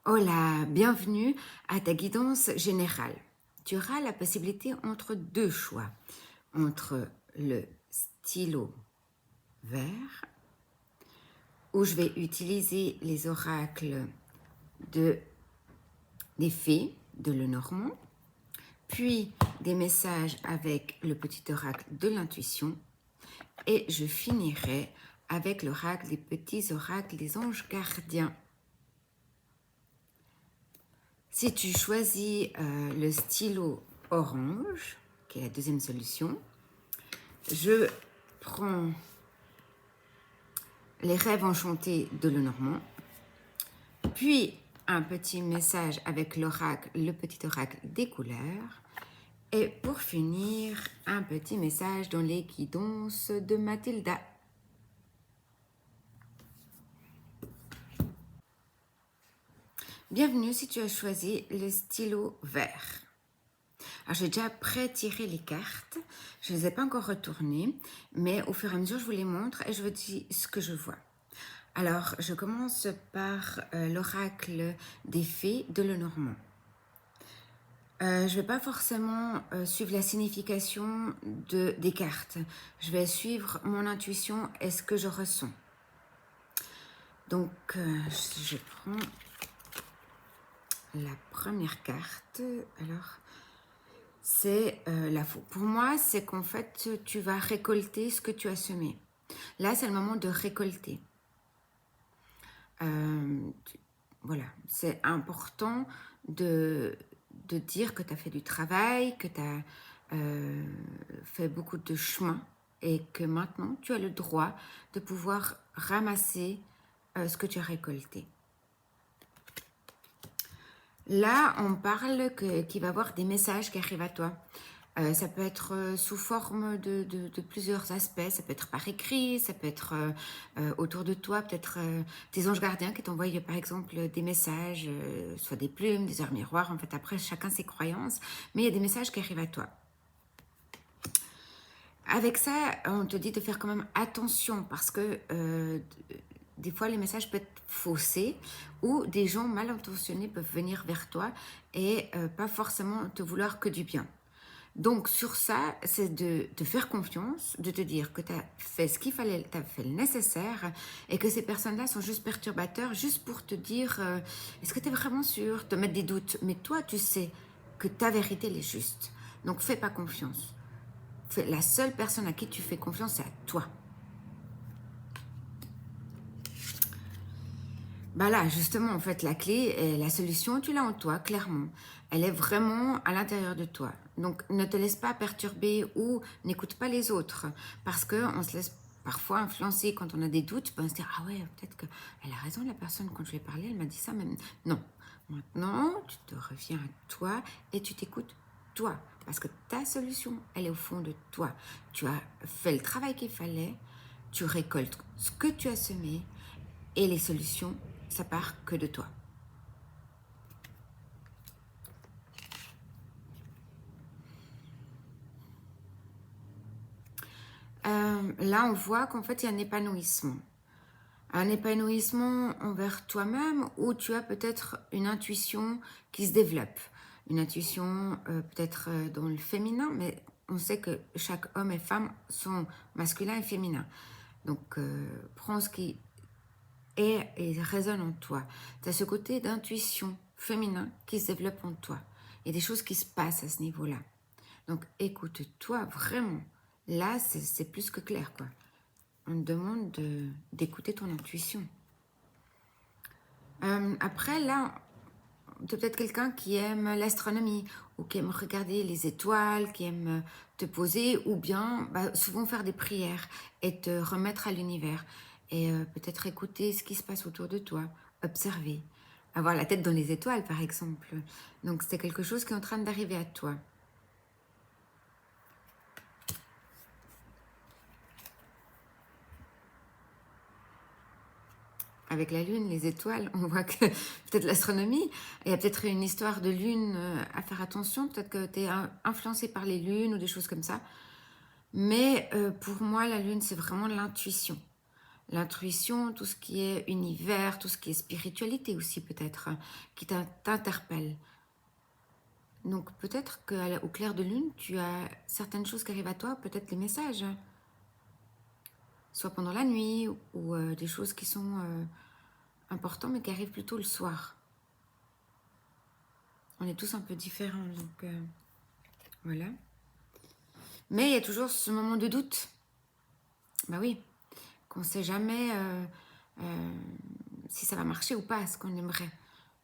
Hola, bienvenue à ta guidance générale. Tu auras la possibilité entre deux choix, entre le stylo vert, où je vais utiliser les oracles des fées de Lenormand, puis des messages avec le petit oracle de l'intuition, et je finirai avec l'oracle des petits oracles des anges gardiens. Si tu choisis le stylo orange, qui est la deuxième solution, je prends les rêves enchantés de Lenormand, puis un petit message avec l'oracle, le petit oracle des couleurs, et pour finir, un petit message dans les guidances de Mathilda. Bienvenue si tu as choisi le stylo vert. Alors j'ai déjà pré-tiré les cartes, je ne les ai pas encore retournées, mais au fur et à mesure je vous les montre et je vous dis ce que je vois. Alors je commence par l'oracle des fées de Lenormand. Je ne vais pas forcément suivre la signification des cartes, je vais suivre mon intuition et ce que je ressens. Donc je prends la première carte. Alors c'est la faux. Pour moi, c'est qu'en fait, tu vas récolter ce que tu as semé. Là, c'est le moment de récolter. Voilà, c'est important de dire que tu as fait du travail, que tu as fait beaucoup de chemin et que maintenant, tu as le droit de pouvoir ramasser ce que tu as récolté. Là, on parle qu'il va y avoir des messages qui arrivent à toi. Ça peut être sous forme de plusieurs aspects, ça peut être par écrit, ça peut être autour de toi, peut-être tes anges gardiens qui t'envoient par exemple des messages, soit des plumes, des heures miroirs, en fait après chacun ses croyances, mais il y a des messages qui arrivent à toi. Avec ça, on te dit de faire quand même attention parce que des fois les messages peuvent être faussés ou des gens mal intentionnés peuvent venir vers toi et pas forcément te vouloir que du bien. Donc sur ça, c'est de te faire confiance, de te dire que tu as fait ce qu'il fallait, tu as fait le nécessaire et que ces personnes-là sont juste perturbateurs, juste pour te dire est-ce que tu es vraiment sûr, te mettre des doutes. Mais toi, tu sais que ta vérité, elle est juste. Donc fais pas confiance. La seule personne à qui tu fais confiance, c'est à toi. Bah là, justement, en fait, la clé, et la solution, tu l'as en toi, clairement. Elle est vraiment à l'intérieur de toi. Donc, ne te laisse pas perturber ou n'écoute pas les autres. Parce qu'on se laisse parfois influencer quand on a des doutes. Ben, on se dit, ah ouais, peut-être qu'elle a raison, la personne, quand je lui ai parlé, elle m'a dit ça. Même non. Maintenant, tu te reviens à toi et tu t'écoutes toi. Parce que ta solution, elle est au fond de toi. Tu as fait le travail qu'il fallait. Tu récoltes ce que tu as semé. Et les solutions, ça part que de toi. Là, on voit qu'en fait, il y a un épanouissement. Un épanouissement envers toi-même où tu as peut-être une intuition qui se développe. Une intuition peut-être dans le féminin, mais on sait que chaque homme et femme sont masculins et féminins. Donc, prends ce qui est et résonne en toi. Tu as ce côté d'intuition féminin qui se développe en toi. Il y a des choses qui se passent à ce niveau-là. Donc, écoute-toi vraiment. Là, c'est plus que clair, quoi. On te demande d'écouter ton intuition. Après, là, tu es peut-être quelqu'un qui aime l'astronomie ou qui aime regarder les étoiles, qui aime te poser ou bien souvent faire des prières et te remettre à l'univers et peut-être écouter ce qui se passe autour de toi, observer, avoir la tête dans les étoiles par exemple. Donc c'est quelque chose qui est en train d'arriver à toi. Avec la lune, les étoiles, on voit que peut-être l'astronomie, il y a peut-être une histoire de lune à faire attention, peut-être que tu es influencé par les lunes ou des choses comme ça. Mais pour moi, la lune, c'est vraiment l'intuition. l'intuition, tout ce qui est univers, tout ce qui est spiritualité aussi peut-être, qui t'interpelle. Donc peut-être qu'au clair de lune, tu as certaines choses qui arrivent à toi, peut-être les messages, soit pendant la nuit ou des choses qui sont importantes mais qui arrivent plutôt le soir. On est tous un peu différents, donc voilà. Mais il y a toujours ce moment de doute. Bah oui, qu'on ne sait jamais si ça va marcher ou pas, ce qu'on aimerait.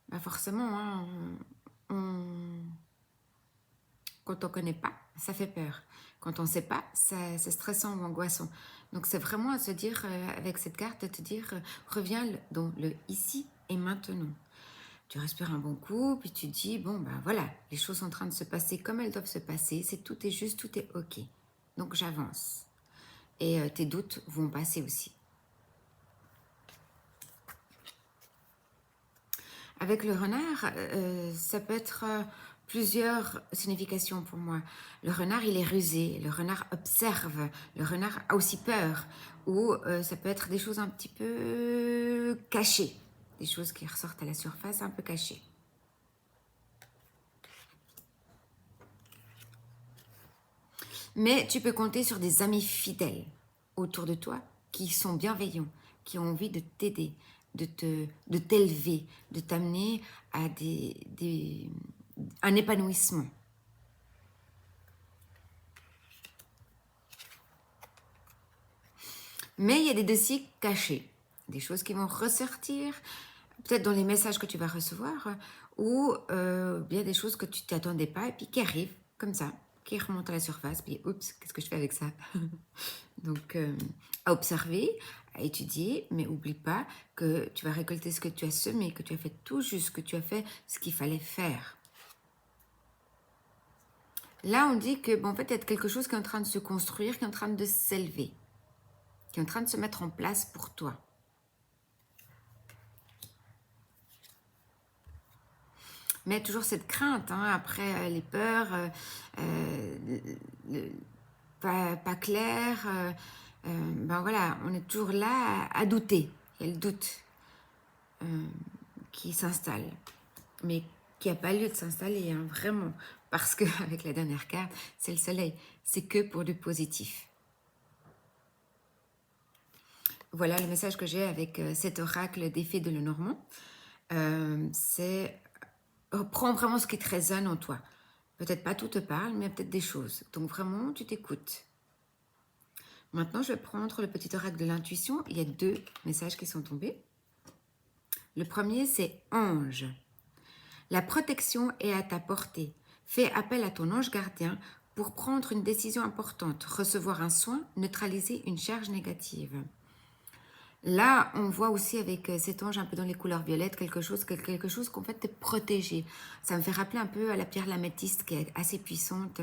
Bah forcément, hein, quand on ne connaît pas, ça fait peur. Quand on ne sait pas, c'est stressant ou angoissant. Donc c'est vraiment à se dire, avec cette carte, de te dire, reviens dans le ici et maintenant. Tu respires un bon coup, puis tu dis, bon ben voilà, les choses sont en train de se passer comme elles doivent se passer, tout est juste, tout est ok. Donc j'avance. Et tes doutes vont passer aussi. Avec le renard, ça peut être plusieurs significations pour moi. Le renard, il est rusé, le renard observe, le renard a aussi peur, ou ça peut être des choses un petit peu cachées, des choses qui ressortent à la surface un peu cachées. Mais tu peux compter sur des amis fidèles autour de toi qui sont bienveillants, qui ont envie de t'aider, de t'élever, de t'amener à un épanouissement. Mais il y a des dossiers cachés, des choses qui vont ressortir, peut-être dans les messages que tu vas recevoir, ou bien des choses que tu t'attendais pas et puis qui arrivent comme ça, qui remontent à la surface, puis oups, qu'est-ce que je fais avec ça? Donc, à observer, à étudier, mais oublie pas que tu vas récolter ce que tu as semé, que tu as fait tout juste, que tu as fait ce qu'il fallait faire. Là, on dit que, bon, en fait, il y a quelque chose qui est en train de se construire, qui est en train de s'élever, qui est en train de se mettre en place pour toi. Mais toujours cette crainte, hein, après les peurs, pas clair, ben voilà, on est toujours là à douter. Il y a le doute qui s'installe, mais qui n'a pas lieu de s'installer, hein, vraiment, parce qu'avec la dernière carte, c'est le soleil, c'est que pour du positif. Voilà le message que j'ai avec cet oracle des fées de Lenormand. C'est prends vraiment ce qui te résonne en toi. Peut-être pas tout te parle, mais peut-être des choses. Donc vraiment, tu t'écoutes. Maintenant, je vais prendre le petit oracle de l'intuition. Il y a 2 messages qui sont tombés. Le premier, c'est ange. La protection est à ta portée. Fais appel à ton ange gardien pour prendre une décision importante, recevoir un soin, neutraliser une charge négative. Là, on voit aussi avec cet ange un peu dans les couleurs violettes, quelque chose qu'en fait t'es protégé. Ça me fait rappeler un peu à la pierre l'améthyste qui est assez puissante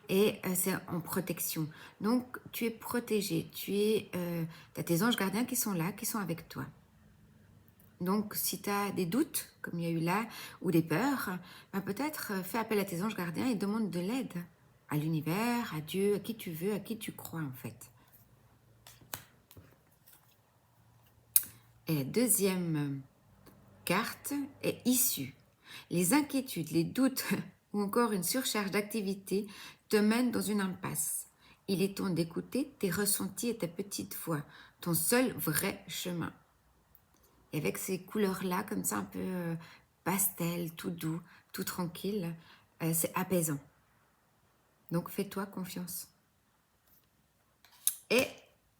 et c'est en protection. Donc, tu es protégé, tu as tes anges gardiens qui sont là, qui sont avec toi. Donc, si tu as des doutes, comme il y a eu là, ou des peurs, ben peut-être fais appel à tes anges gardiens et demande de l'aide à l'univers, à Dieu, à qui tu veux, à qui tu crois en fait. Et la deuxième carte est issue. Les inquiétudes, les doutes ou encore une surcharge d'activité te mènent dans une impasse. Il est temps d'écouter tes ressentis et ta petite voix, ton seul vrai chemin. Et avec ces couleurs-là, comme ça, un peu pastel, tout doux, tout tranquille, c'est apaisant. Donc fais-toi confiance. Et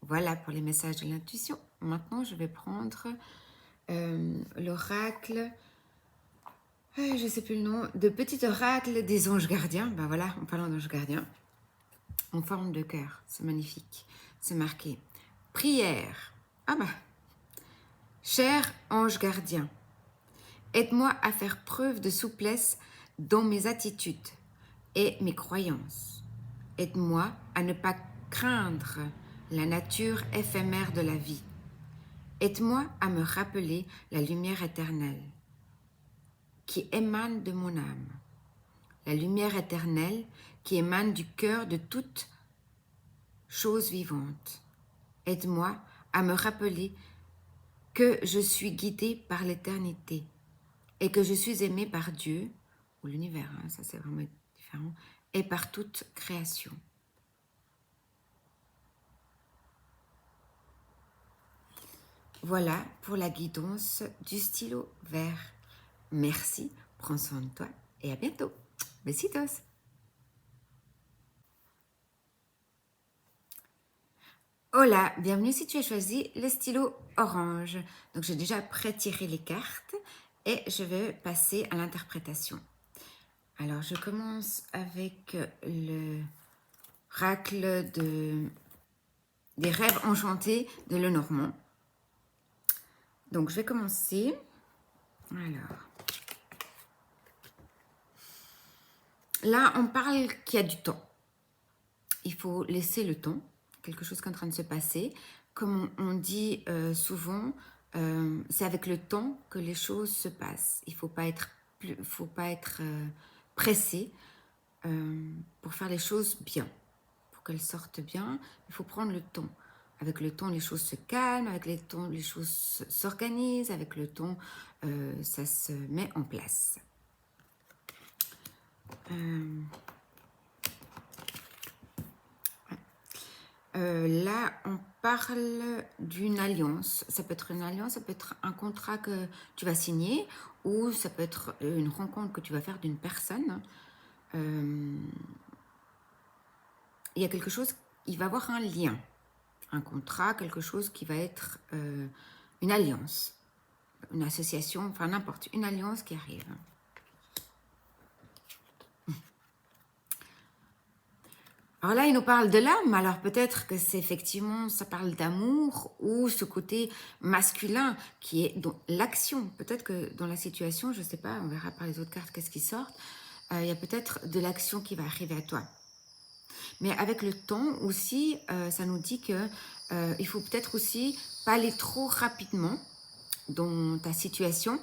voilà pour les messages de l'intuition. Maintenant, je vais prendre l'oracle, je ne sais plus le nom, de petit oracle des anges gardiens. Ben voilà, en parlant d'anges gardiens, en forme de cœur, c'est magnifique. C'est marqué prière. Ah bah, cher ange gardien, aide-moi à faire preuve de souplesse dans mes attitudes et mes croyances. Aide-moi à ne pas craindre la nature éphémère de la vie. Aide-moi à me rappeler la lumière éternelle qui émane de mon âme. La lumière éternelle qui émane du cœur de toute chose vivante. Aide-moi à me rappeler que je suis guidée par l'éternité et que je suis aimée par Dieu, ou l'univers, hein, ça c'est vraiment différent, et par toute création. Voilà pour la guidance du stylo vert. Merci, prends soin de toi et à bientôt. Besitos. Hola, bienvenue si tu as choisi le stylo orange. Donc j'ai déjà pré-tiré les cartes et je vais passer à l'interprétation. Alors je commence avec le racle des rêves enchantés de Lenormand. Donc je vais commencer. Alors, là on parle qu'il y a du temps. Il faut laisser le temps, quelque chose qui est en train de se passer. Comme on dit souvent, c'est avec le temps que les choses se passent. Il ne faut pas être pressé pour faire les choses bien. Pour qu'elles sortent bien, il faut prendre le temps. Avec le temps, les choses se calment, avec le temps, les choses s'organisent, avec le temps, ça se met en place. Là, on parle d'une alliance. Ça peut être une alliance, ça peut être un contrat que tu vas signer ou ça peut être une rencontre que tu vas faire d'une personne. Il y a quelque chose, il va y avoir un lien, un contrat, quelque chose qui va être une alliance, une association, enfin n'importe, une alliance qui arrive. Alors là, il nous parle de l'âme, alors peut-être que c'est effectivement, ça parle d'amour ou ce côté masculin qui est dans l'action. Peut-être que dans la situation, je ne sais pas, on verra par les autres cartes qu'est-ce qui sort, il y a peut-être de l'action qui va arriver à toi. Mais avec le temps aussi, ça nous dit que il faut peut-être aussi pas aller trop rapidement dans ta situation.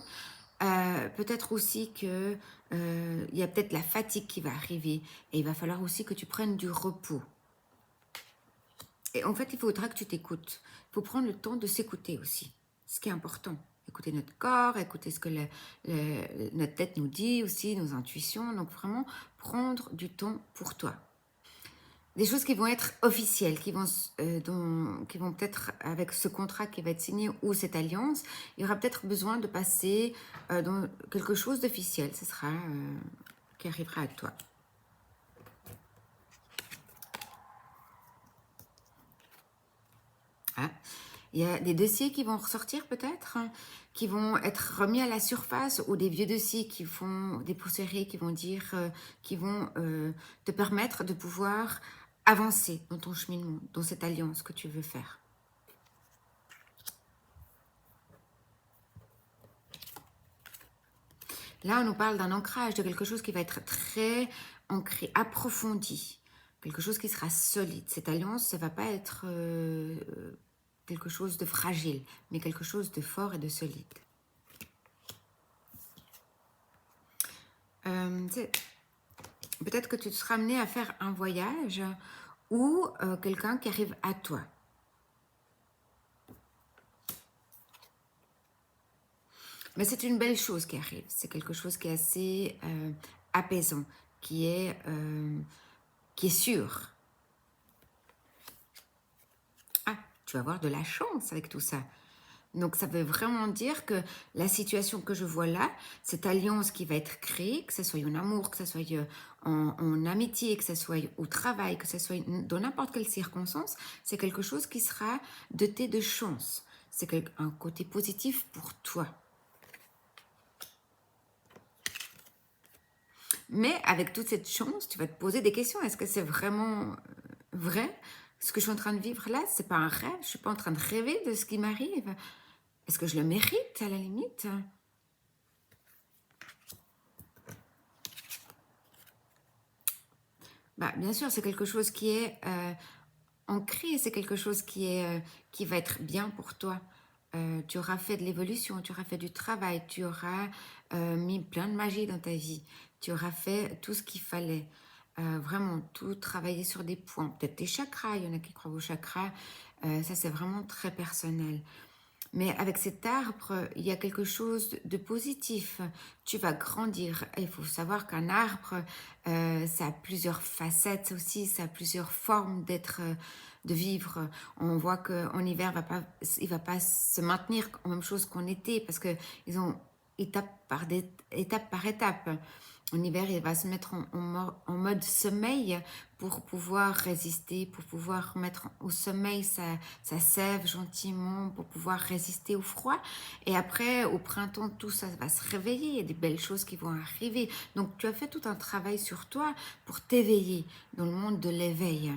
Peut-être aussi que il y a peut-être la fatigue qui va arriver et il va falloir aussi que tu prennes du repos. Et en fait, il faudra que tu t'écoutes. Il faut prendre le temps de s'écouter aussi, ce qui est important. Écouter notre corps, écouter ce que notre tête nous dit aussi, nos intuitions. Donc vraiment, prendre du temps pour toi. Des choses qui vont être officielles, qui vont peut-être, avec ce contrat qui va être signé ou cette alliance, il y aura peut-être besoin de passer dans quelque chose d'officiel. Ce sera qui arrivera à toi. Ah, il y a des dossiers qui vont ressortir peut-être, qui vont être remis à la surface ou des vieux dossiers qui vont dépoussiérer, qui vont dire, qui vont te permettre de pouvoir avancer dans ton cheminement, dans cette alliance que tu veux faire. Là, on nous parle d'un ancrage, de quelque chose qui va être très ancré, approfondi, quelque chose qui sera solide. Cette alliance, ça ne va pas être quelque chose de fragile, mais quelque chose de fort et de solide. Peut-être que tu seras amené à faire un voyage ou quelqu'un qui arrive à toi. Mais c'est une belle chose qui arrive. C'est quelque chose qui est assez apaisant, qui est sûr. Ah, tu vas avoir de la chance avec tout ça. Donc, ça veut vraiment dire que la situation que je vois là, cette alliance qui va être créée, que ce soit en amour, que ce soit en amitié, que ce soit au travail, que ce soit dans n'importe quelle circonstance, c'est quelque chose qui sera doté de chance. C'est un côté positif pour toi. Mais avec toute cette chance, tu vas te poser des questions. Est-ce que c'est vraiment vrai? Ce que je suis en train de vivre là, c'est pas un rêve. Je suis pas en train de rêver de ce qui m'arrive. Est-ce que je le mérite à la limite? Bah, bien sûr, c'est quelque chose qui est ancré, c'est quelque chose qui va être bien pour toi. Tu auras fait de l'évolution, tu auras fait du travail, tu auras mis plein de magie dans ta vie, tu auras fait tout ce qu'il fallait. Vraiment, tout travailler sur des points, peut-être tes chakras, il y en a qui croient aux chakras, Ça, c'est vraiment très personnel. Mais avec cet arbre, il y a quelque chose de positif. Tu vas grandir. Et il faut savoir qu'un arbre, ça a plusieurs facettes aussi, ça a plusieurs formes d'être, de vivre. On voit qu'en hiver, il va pas se maintenir en même chose qu'en été parce qu'ils ont étape par étape. En hiver, il va se mettre en mode sommeil pour pouvoir résister, pour pouvoir mettre au sommeil sa sève gentiment, pour pouvoir résister au froid. Et après, au printemps, tout ça va se réveiller, il y a des belles choses qui vont arriver. Donc, tu as fait tout un travail sur toi pour t'éveiller dans le monde de l'éveil.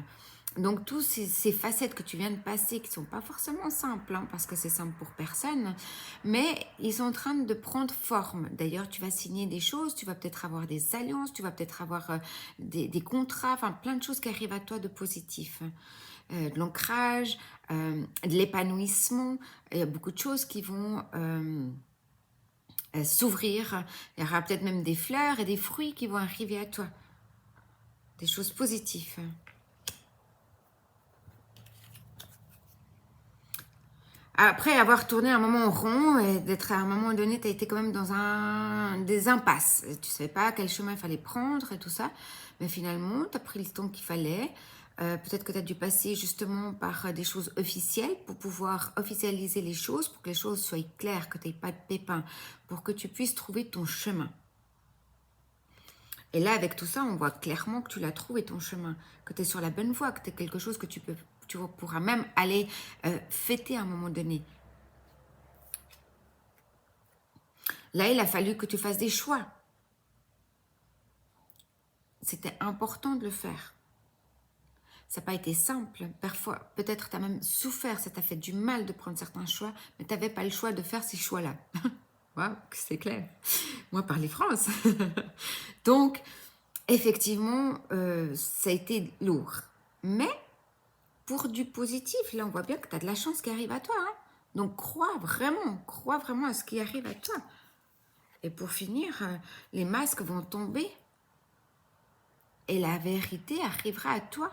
Donc, toutes ces facettes que tu viens de passer, qui ne sont pas forcément simples, hein, parce que c'est simple pour personne, mais ils sont en train de prendre forme. D'ailleurs, tu vas signer des choses, tu vas peut-être avoir des alliances, tu vas peut-être avoir des contrats, enfin plein de choses qui arrivent à toi de positif. De l'ancrage, de l'épanouissement, il y a beaucoup de choses qui vont s'ouvrir. Il y aura peut-être même des fleurs et des fruits qui vont arriver à toi. Des choses positives. Après avoir tourné un moment en rond et d'être à un moment donné, tu as été quand même dans des impasses. Tu ne savais pas quel chemin il fallait prendre et tout ça. Mais finalement, tu as pris le temps qu'il fallait. Peut-être que tu as dû passer justement par des choses officielles pour pouvoir officialiser les choses, pour que les choses soient claires, que tu n'aies pas de pépins, pour que tu puisses trouver ton chemin. Et là, avec tout ça, on voit clairement que tu l'as trouvé ton chemin, que tu es sur la bonne voie, que tu es quelque chose que tu pourras même aller fêter à un moment donné. Là, il a fallu que tu fasses des choix. C'était important de le faire. Ça n'a pas été simple. Parfois, peut-être tu as même souffert, ça t'a fait du mal de prendre certains choix, mais tu n'avais pas le choix de faire ces choix-là. Waouh, c'est clair. Moi, parler France. Donc, effectivement, ça a été lourd. Mais pour du positif, là, on voit bien que tu as de la chance qui arrive à toi. Hein. Donc, crois vraiment à ce qui arrive à toi. Et pour finir, les masques vont tomber et la vérité arrivera à toi.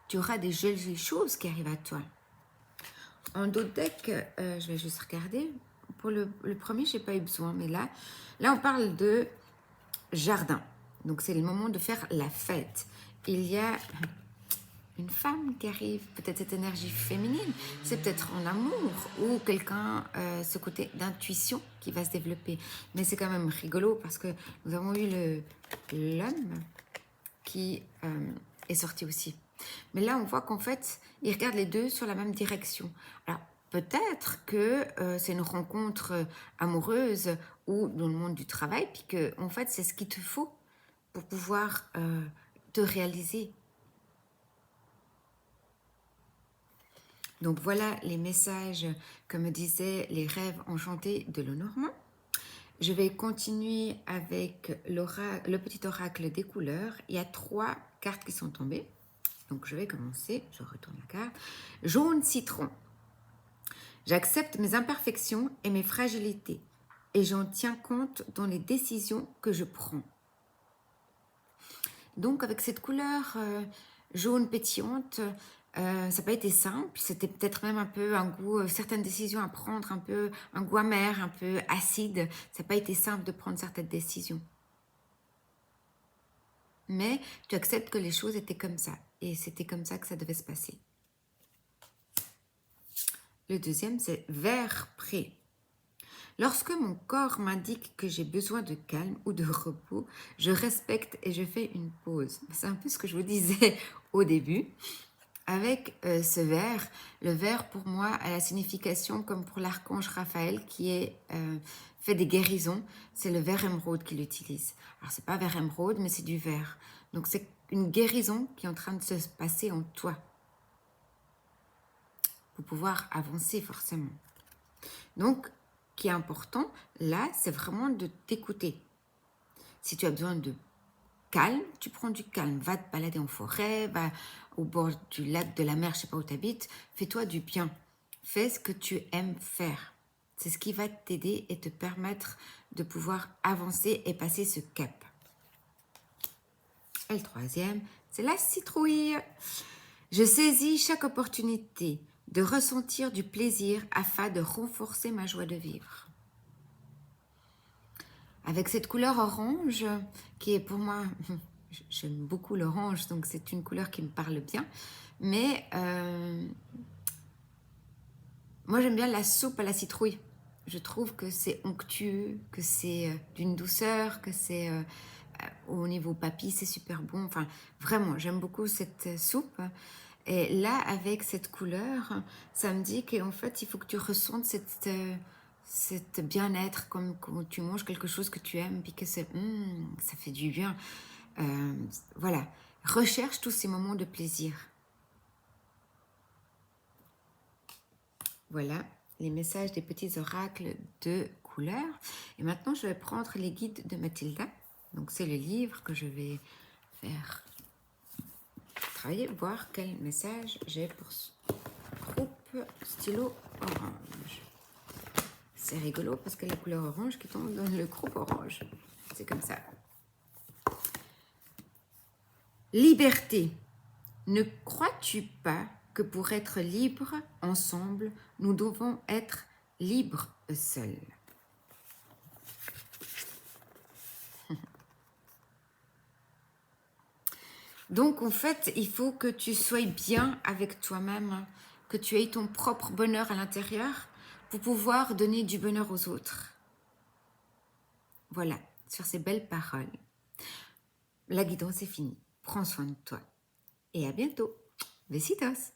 Tu auras des jolies choses qui arrivent à toi. En d'autres decks, je vais juste regarder. Pour le premier, je n'ai pas eu besoin, mais là, on parle de jardin. Donc, c'est le moment de faire la fête. Il y a une femme qui arrive, peut-être cette énergie féminine, c'est peut-être en amour ou quelqu'un, ce côté d'intuition qui va se développer. Mais c'est quand même rigolo parce que nous avons eu l'homme qui est sorti aussi. Mais là, on voit qu'en fait, ils regardent les deux sur la même direction. Alors, peut-être que c'est une rencontre amoureuse ou dans le monde du travail, puis que, en fait, c'est ce qu'il te faut pour pouvoir te réaliser. Donc, voilà les messages que me disaient les rêves enchantés de Lenormand. Je vais continuer avec le petit oracle des couleurs. Il y a 3 cartes qui sont tombées. Donc, je vais commencer. Je retourne la carte. Jaune citron. J'accepte mes imperfections et mes fragilités et j'en tiens compte dans les décisions que je prends. Donc, avec cette couleur jaune pétillante, ça n'a pas été simple. C'était peut-être même un peu un goût, certaines décisions à prendre, un peu un goût amer, un peu acide. Ça n'a pas été simple de prendre certaines décisions. Mais tu acceptes que les choses étaient comme ça. Et c'était comme ça que ça devait se passer. Le deuxième, c'est vert prêt. Lorsque mon corps m'indique que j'ai besoin de calme ou de repos, je respecte et je fais une pause. C'est un peu ce que je vous disais au début. Avec ce vert, le vert pour moi a la signification comme pour l'archange Raphaël qui fait des guérisons. C'est le vert émeraude qu'il utilise. Alors c'est pas vert émeraude, mais c'est du vert. Donc c'est une guérison qui est en train de se passer en toi. Pour pouvoir avancer forcément. Donc, ce qui est important, là, c'est vraiment de t'écouter. Si tu as besoin de calme, tu prends du calme. Va te balader en forêt, va au bord du lac, de la mer, je ne sais pas où tu habites. Fais-toi du bien. Fais ce que tu aimes faire. C'est ce qui va t'aider et te permettre de pouvoir avancer et passer ce cap. Et le troisième, c'est la citrouille. Je saisis chaque opportunité de ressentir du plaisir afin de renforcer ma joie de vivre. Avec cette couleur orange, qui est pour moi, j'aime beaucoup l'orange, donc c'est une couleur qui me parle bien, mais moi j'aime bien la soupe à la citrouille. Je trouve que c'est onctueux, que c'est d'une douceur, que c'est au niveau papille, c'est super bon. Enfin, vraiment, j'aime beaucoup cette soupe. Et là, avec cette couleur, ça me dit qu'en fait, il faut que tu ressentes cette bien-être, comme quand tu manges quelque chose que tu aimes, puis que ça fait du bien. Voilà, recherche tous ces moments de plaisir. Voilà, les messages des petits oracles de couleur. Et maintenant, je vais prendre les guides de Mathilda. Donc, c'est le livre que je vais faire travailler, voir quel message j'ai pour ce groupe stylo orange. C'est rigolo parce que la couleur orange qui tombe dans le groupe orange. C'est comme ça. Liberté. Ne crois-tu pas que pour être libres ensemble, nous devons être libres seuls? Donc, en fait, il faut que tu sois bien avec toi-même, que tu aies ton propre bonheur à l'intérieur pour pouvoir donner du bonheur aux autres. Voilà, sur ces belles paroles. La guidance est finie. Prends soin de toi. Et à bientôt. Besitos.